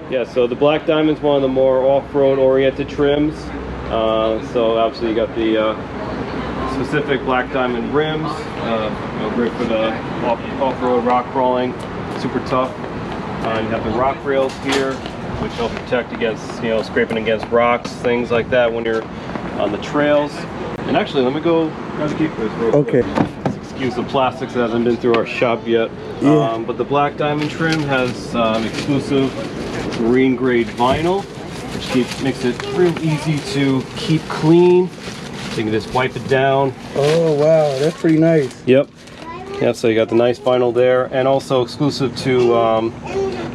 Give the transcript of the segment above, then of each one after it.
Yeah, so the Black Diamond's one of the more off-road oriented trims. So obviously you got the specific Black Diamond rims, you know, great for the off-road rock crawling, super tough. You have the rock rails here, which help protect against, you know, scraping against rocks, things like that when you're on the trails. And actually, let me go grab the key for this real quick. Excuse the plastics that hasn't been through our shop yet. Yeah. But the Black Diamond trim has exclusive marine grade vinyl, which makes it real easy to keep clean. So you can just wipe it down. Oh wow, that's pretty nice. Yep. Yeah, so you got the nice vinyl there, and also exclusive to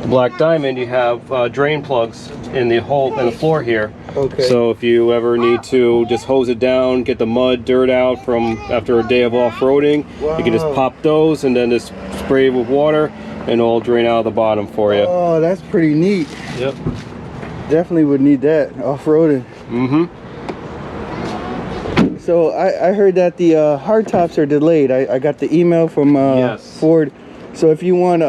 Black Diamond, you have drain plugs in the hole in the floor here. Okay. So if you ever need to just hose it down, get the mud, dirt out from after a day of off-roading, you can just pop those and then just spray it with water, and it'll drain out of the bottom for you. Oh, that's pretty neat. Yep. Definitely would need that off-roading. Mm-hmm. So I heard that the hardtops are delayed. I got the email from Ford. So if you want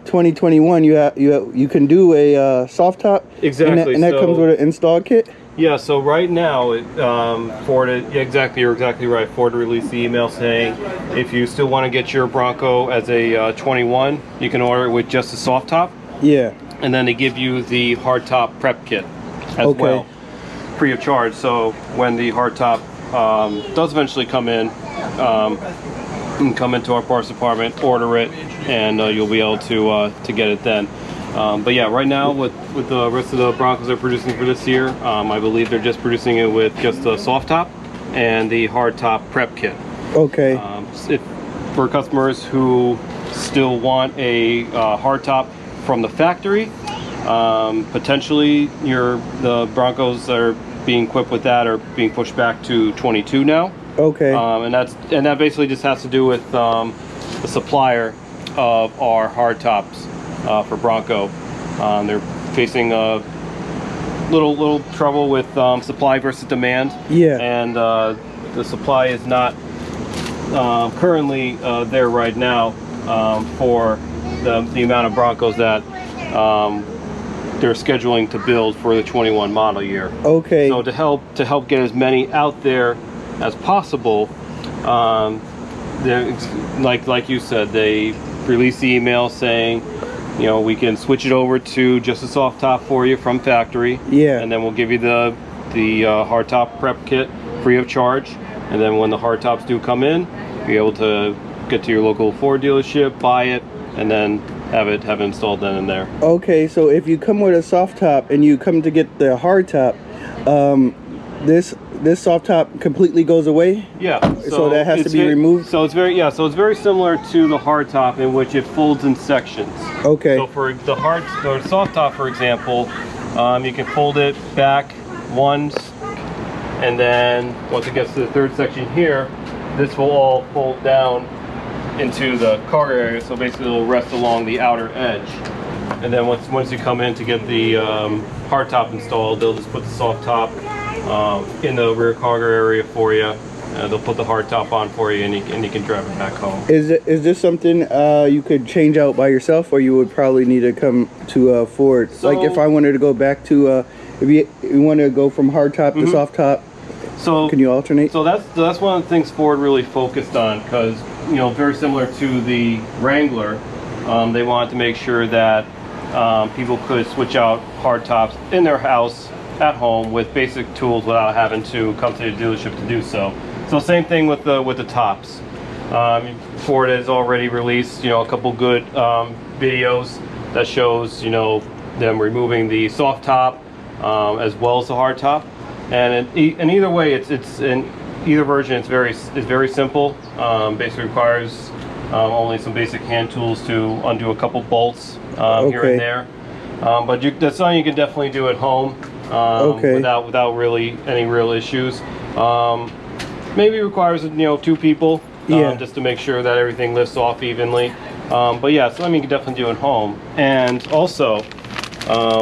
2021, you can do a soft top. Exactly. And that comes with an install kit. Yeah. So right now, Ford. Yeah, exactly. You're exactly right. Ford released the email saying if you still want to get your Bronco as a 21, you can order it with just a soft top. Yeah. And then they give you the hardtop prep kit as well, free of charge. So when the hardtop does eventually come in, you can come into our parts department, order it, and you'll be able to get it then. But yeah, right now with the rest of the Broncos they're producing for this year, I believe they're just producing it with just the soft top and the hardtop prep kit. Okay. For customers who still want a hardtop from the factory, potentially the Broncos that are being equipped with that are being pushed back to 22 now. Okay. And that basically just has to do with the supplier of our hardtops for Bronco. They're facing a little trouble with supply versus demand. Yeah. And the supply is not currently there right now for the amount of Broncos that they're scheduling to build for the 21 model year. Okay. So to help get as many out there as possible, like you said, they released the email saying, you know, we can switch it over to just a soft top for you from factory. Yeah. And then we'll give you the hardtop prep kit free of charge. And then when the hardtops do come in, you'll be able to get to your local Ford dealership, buy it, and then have it installed then and there. Okay, so if you come with a soft top and you come to get the hard top, this soft top completely goes away? Yeah. So that has to be removed? So it's very similar to the hard top in which it folds in sections. Okay. So for the soft top, for example, you can fold it back once, and then once it gets to the third section here, this will all fold down into the cargo area, so basically it'll rest along the outer edge. And then once you come in to get the hard top installed, they'll just put the soft top in the rear cargo area for you. They'll put the hard top on for you, and you can drive it back home. Is this something you could change out by yourself, or you would probably need to come to Ford? So, like if I wanted to go back to, if you want to go from hard top to soft top, so can you alternate? So that's one of the things Ford really focused on, because you know, very similar to the Wrangler, they wanted to make sure that people could switch out hard tops in their house at home with basic tools without having to come to the dealership to do so. So same thing with the tops. Ford has already released, you know, a couple good videos that shows, you know, them removing the soft top as well as the hard top. And in either way, it's in either version. It's very simple. Basically requires only some basic hand tools to undo a couple bolts here and there. But that's something you can definitely do at home without really any real issues. Maybe requires, you know, 2 people just to make sure that everything lifts off evenly. But yeah, so I mean, you can definitely do it at home. And also,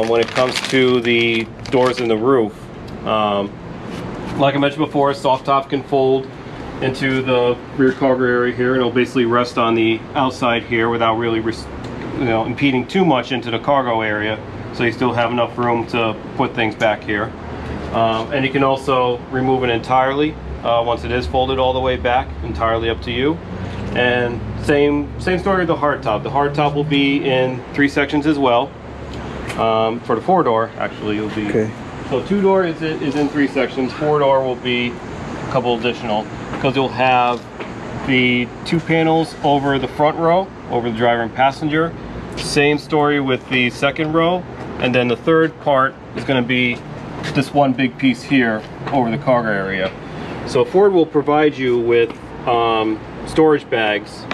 when it comes to the doors in the roof, like I mentioned before, soft top can fold into the rear cargo area here, and it'll basically rest on the outside here without really impeding too much into the cargo area. so you still have enough room to put things back here. And you can also remove it entirely once it is folded all the way back, entirely up to you. And same story with the hardtop. The hardtop will be in 3 sections as well. For the 4-door, actually, it'll be. Okay. So 2-door is in 3 sections. 4-door will be a couple additional, because you'll have the 2 panels over the front row, over the driver and passenger. Same story with the 2nd row, and then the 3rd part is going to be this one big piece here over the cargo area. So Ford will provide you with storage bags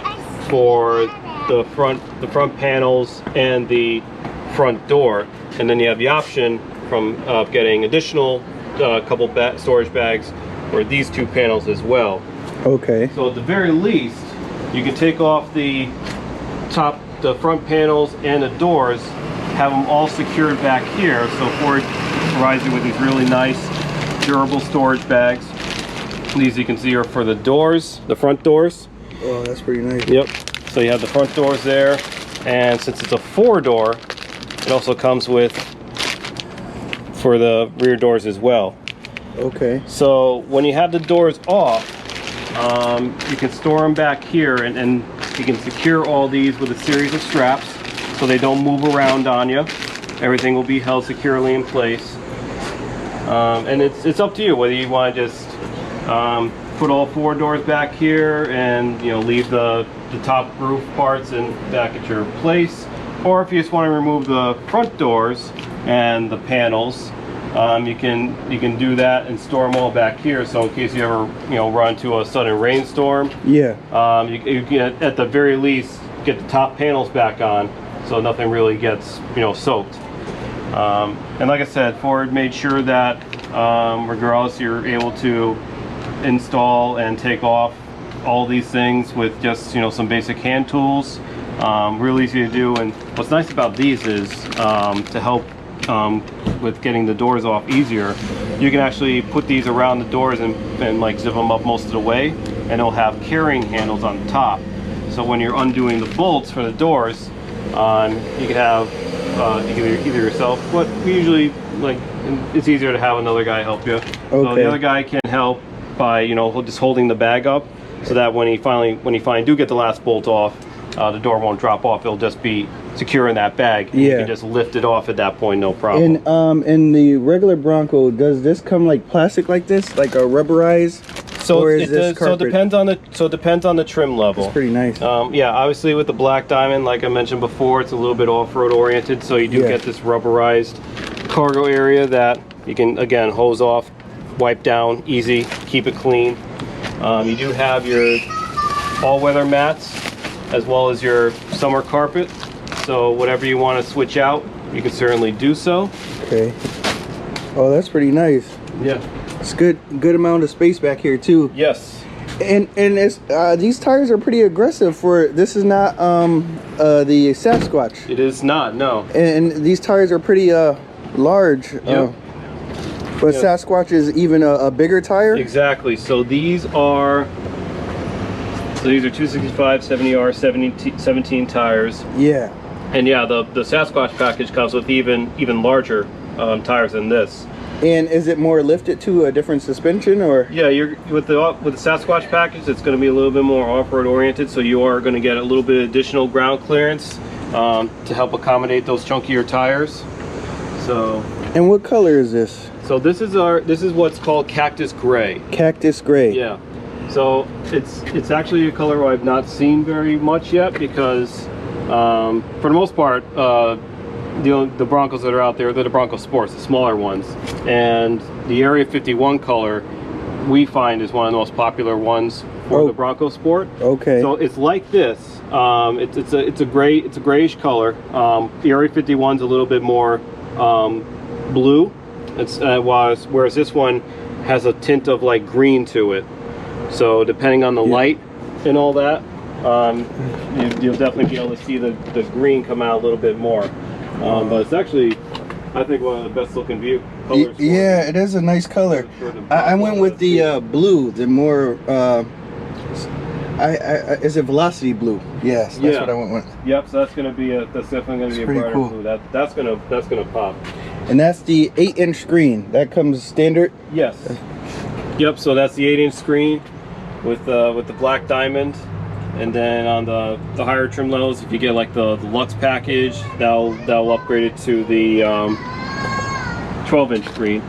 for the front panels and the front door, and then you have the option of getting additional couple storage bags for these 2 panels as well. Okay. So at the very least, you can take off the front panels and the doors, have them all secured back here. So Ford provides you with these really nice, durable storage bags. These you can see are for the doors, the front doors. Oh, that's pretty nice. Yep. So you have the front doors there, and since it's a 4-door, it also comes with for the rear doors as well. Okay. So when you have the doors off, you can store them back here, and you can secure all these with a series of straps so they don't move around on you. Everything will be held securely in place. And it's up to you whether you want to just put all 4 doors back here and leave the top roof parts and back at your place, or if you just want to remove the front doors and the panels, you can do that and store them all back here. So in case you ever run into a sudden rainstorm, you can at the very least get the top panels back on, so nothing really gets soaked. And like I said, Ford made sure that regardless, you're able to install and take off all these things with just some basic hand tools. Real easy to do. And what's nice about these is to help with getting the doors off easier, you can actually put these around the doors and like zip them up most of the way, and it'll have carrying handles on the top. So when you're undoing the bolts for the doors, you can have either yourself, but we usually it's easier to have another guy help you. Okay. So the other guy can help by just holding the bag up, so that when you finally do get the last bolt off, the door won't drop off. It'll just be secure in that bag. And you can just lift it off at that point, no problem. And in the regular Bronco, does this come like plastic like this, like a rubberized? So it depends on the trim level. It's pretty nice. Yeah, obviously with the Black Diamond, like I mentioned before, it's a little bit off-road oriented, so you do get this rubberized cargo area that you can again hose off, wipe down, easy, keep it clean. You do have your all-weather mats as well as your summer carpet, so whatever you want to switch out, you can certainly do so. Okay. Oh, that's pretty nice. Yeah. It's good amount of space back here too. Yes. And it's these tires are pretty aggressive for this is not the Sasquatch. It is not, no. And these tires are pretty large. Yep. But Sasquatch is even a bigger tire? Exactly. So these are 265 70R 17 tires. Yeah. And yeah, the Sasquatch package comes with even larger tires than this. And is it more lifted to a different suspension, or? Yeah, you're with the Sasquatch package, it's going to be a little bit more off-road oriented, so you are going to get a little bit of additional ground clearance to help accommodate those chunkier tires. So. And what color is this? So this is what's called Cactus Gray. Cactus Gray. Yeah. So it's actually a color I've not seen very much yet, because for the most part, the Broncos that are out there, they're the Bronco Sports, the smaller ones, and the Area 51 color we find is one of the most popular ones for the Bronco Sport. Okay. So it's like this. It's a grayish color. The Area 51's a little bit more blue. It's whereas this one has a tint of like green to it. So depending on the light and all that, you'll definitely be able to see the green come out a little bit more. But it's actually, I think, one of the best looking colors. Yeah, it is a nice color. I went with the blue, the more Is it Velocity Blue? Yes, that's what I went with. Yep. So that's definitely gonna be a brighter cool. blue. That's gonna pop. And that's the 8-inch screen that comes standard. Yes. Yep. So that's the 8-inch screen with the black diamond, and then on the higher trim levels, if you get like the Lux package, that'll upgrade it to the 12-inch screen.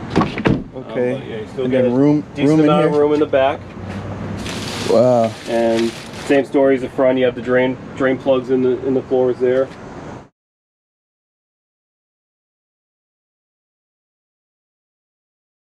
Okay. Yeah, you still and get then decent amount of room in the back. Wow. And same story as the front. You have the drain plugs in the floors there.